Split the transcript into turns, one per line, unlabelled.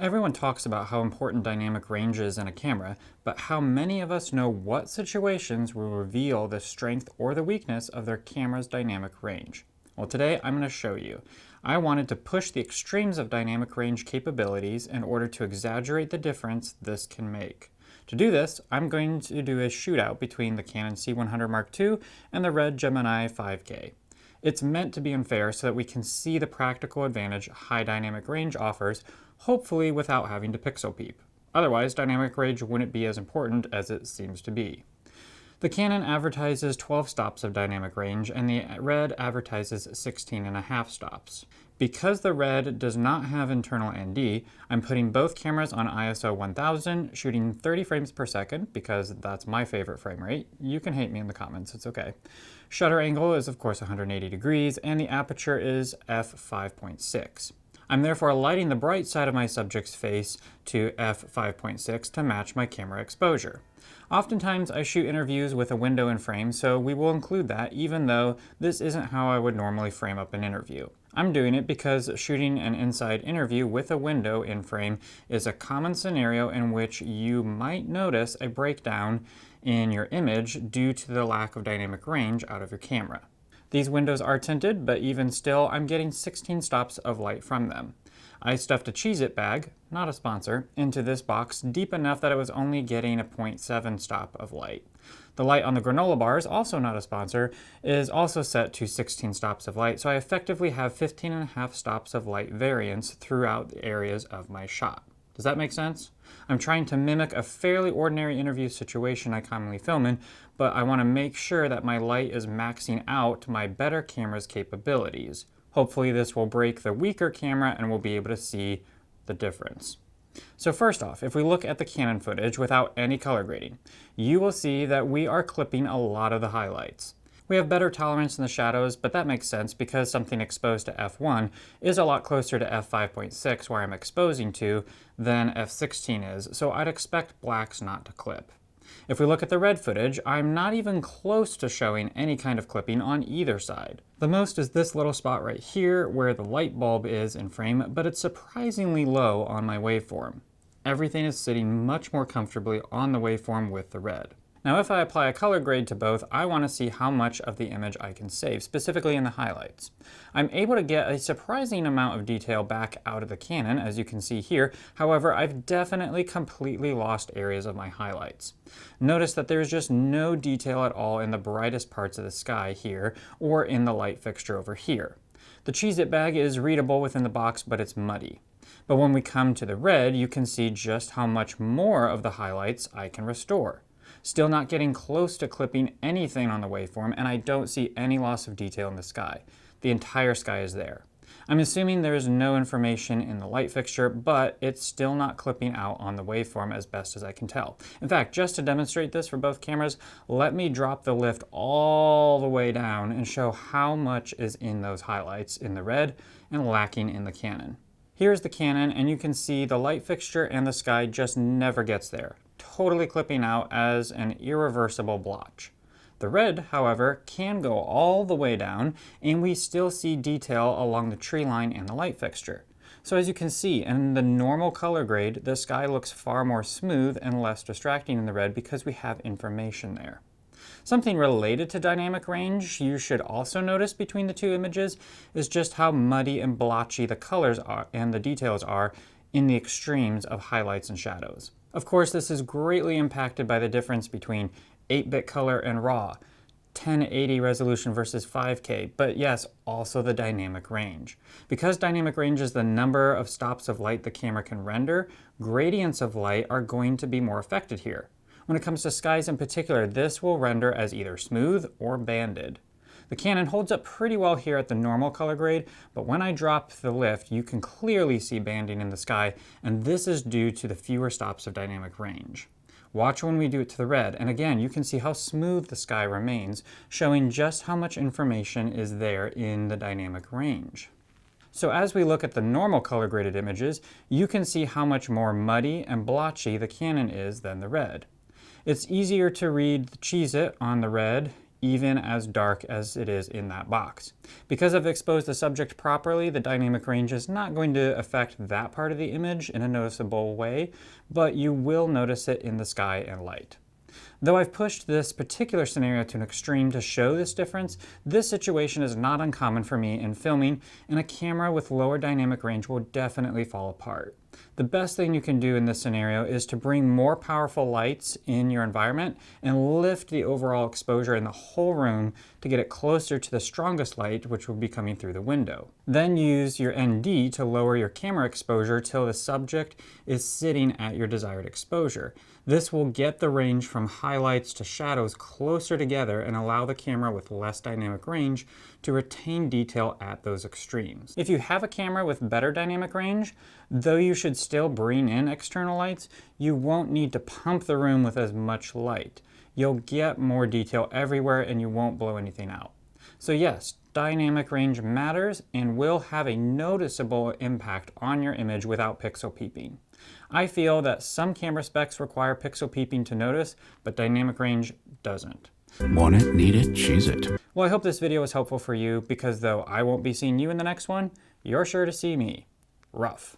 Everyone talks about how important dynamic range is in a camera, but how many of us know what situations will reveal the strength or the weakness of their camera's dynamic range? Well, today I'm going to show you. I wanted to push the extremes of dynamic range capabilities in order to exaggerate the difference this can make. To do this, I'm going to do a shootout between the Canon C100 Mark II and the Red Gemini 5K. It's meant to be unfair so that we can see the practical advantage high dynamic range offers, hopefully without having to pixel peep. Otherwise, dynamic range wouldn't be as important as it seems to be. The Canon advertises 12 stops of dynamic range and the Red advertises 16.5 stops. Because the Red does not have internal ND, I'm putting both cameras on ISO 1000, shooting 30 frames per second because that's my favorite frame rate. You can hate me in the comments, it's okay. Shutter angle is of course 180 degrees and the aperture is f5.6. I'm therefore lighting the bright side of my subject's face to f5.6 to match my camera exposure. Oftentimes I shoot interviews with a window in frame, so we will include that even though this isn't how I would normally frame up an interview. I'm doing it because shooting an inside interview with a window in frame is a common scenario in which you might notice a breakdown in your image due to the lack of dynamic range out of your camera. These windows are tinted, but even still, I'm getting 16 stops of light from them. I stuffed a Cheez-It bag, not a sponsor, into this box deep enough that it was only getting a 0.7 stop of light. The light on the granola bars, also not a sponsor, is also set to 16 stops of light, so I effectively have 15.5 stops of light variance throughout the areas of my shot. Does that make sense? I'm trying to mimic a fairly ordinary interview situation I commonly film in, but I want to make sure that my light is maxing out my better camera's capabilities. Hopefully this will break the weaker camera and we'll be able to see the difference. So first off, if we look at the Canon footage without any color grading, you will see that we are clipping a lot of the highlights. We have better tolerance in the shadows, but that makes sense because something exposed to f1 is a lot closer to f5.6 where I'm exposing to than f16 is, so I'd expect blacks not to clip. If we look at the Red footage, I'm not even close to showing any kind of clipping on either side. The most is this little spot right here where the light bulb is in frame, but it's surprisingly low on my waveform. Everything is sitting much more comfortably on the waveform with the Red. Now if I apply a color grade to both, I want to see how much of the image I can save, specifically in the highlights. I'm able to get a surprising amount of detail back out of the Canon, as you can see here. However, I've definitely completely lost areas of my highlights. Notice that there's just no detail at all in the brightest parts of the sky here, or in the light fixture over here. The Cheez-It bag is readable within the box, but it's muddy. But when we come to the Red, you can see just how much more of the highlights I can restore. Still not getting close to clipping anything on the waveform, and I don't see any loss of detail in the sky. The entire sky is there. I'm assuming there is no information in the light fixture, but it's still not clipping out on the waveform as best as I can tell. In fact, just to demonstrate this for both cameras, let me drop the lift all the way down and show how much is in those highlights in the Red and lacking in the Canon. Here's the Canon, and you can see the light fixture and the sky just never gets there, totally clipping out as an irreversible blotch. The Red, however, can go all the way down, and we still see detail along the tree line and the light fixture. So as you can see, in the normal color grade, the sky looks far more smooth and less distracting in the Red because we have information there. Something related to dynamic range you should also notice between the two images is just how muddy and blotchy the colors are and the details are in the extremes of highlights and shadows. Of course, this is greatly impacted by the difference between 8-bit color and RAW, 1080 resolution versus 5K, but yes, also the dynamic range. Because dynamic range is the number of stops of light the camera can render, gradients of light are going to be more affected here. When it comes to skies in particular, this will render as either smooth or banded. The Canon holds up pretty well here at the normal color grade, but when I drop the lift, you can clearly see banding in the sky, and this is due to the fewer stops of dynamic range. Watch when we do it to the Red, and again, you can see how smooth the sky remains, showing just how much information is there in the dynamic range. So as we look at the normal color graded images, you can see how much more muddy and blotchy the Canon is than the Red. It's easier to read the Cheez-It on the Red. even as dark as it is in that box. Because I've exposed the subject properly, the dynamic range is not going to affect that part of the image in a noticeable way, but you will notice it in the sky and light. Though I've pushed this particular scenario to an extreme to show this difference, this situation is not uncommon for me in filming, and a camera with lower dynamic range will definitely fall apart. The best thing you can do in this scenario is to bring more powerful lights in your environment and lift the overall exposure in the whole room to get it closer to the strongest light, which will be coming through the window. Then use your ND to lower your camera exposure till the subject is sitting at your desired exposure. This will get the range from highlights to shadows closer together and allow the camera with less dynamic range to retain detail at those extremes. If you have a camera with better dynamic range, though you should still bring in external lights, you won't need to pump the room with as much light. You'll get more detail everywhere and you won't blow anything out. So yes, dynamic range matters and will have a noticeable impact on your image without pixel peeping. I feel that some camera specs require pixel peeping to notice, but dynamic range doesn't.
Want it, need it, choose it.
Well, I hope this video was helpful for you because though I won't be seeing you in the next one, you're sure to see me. Rough.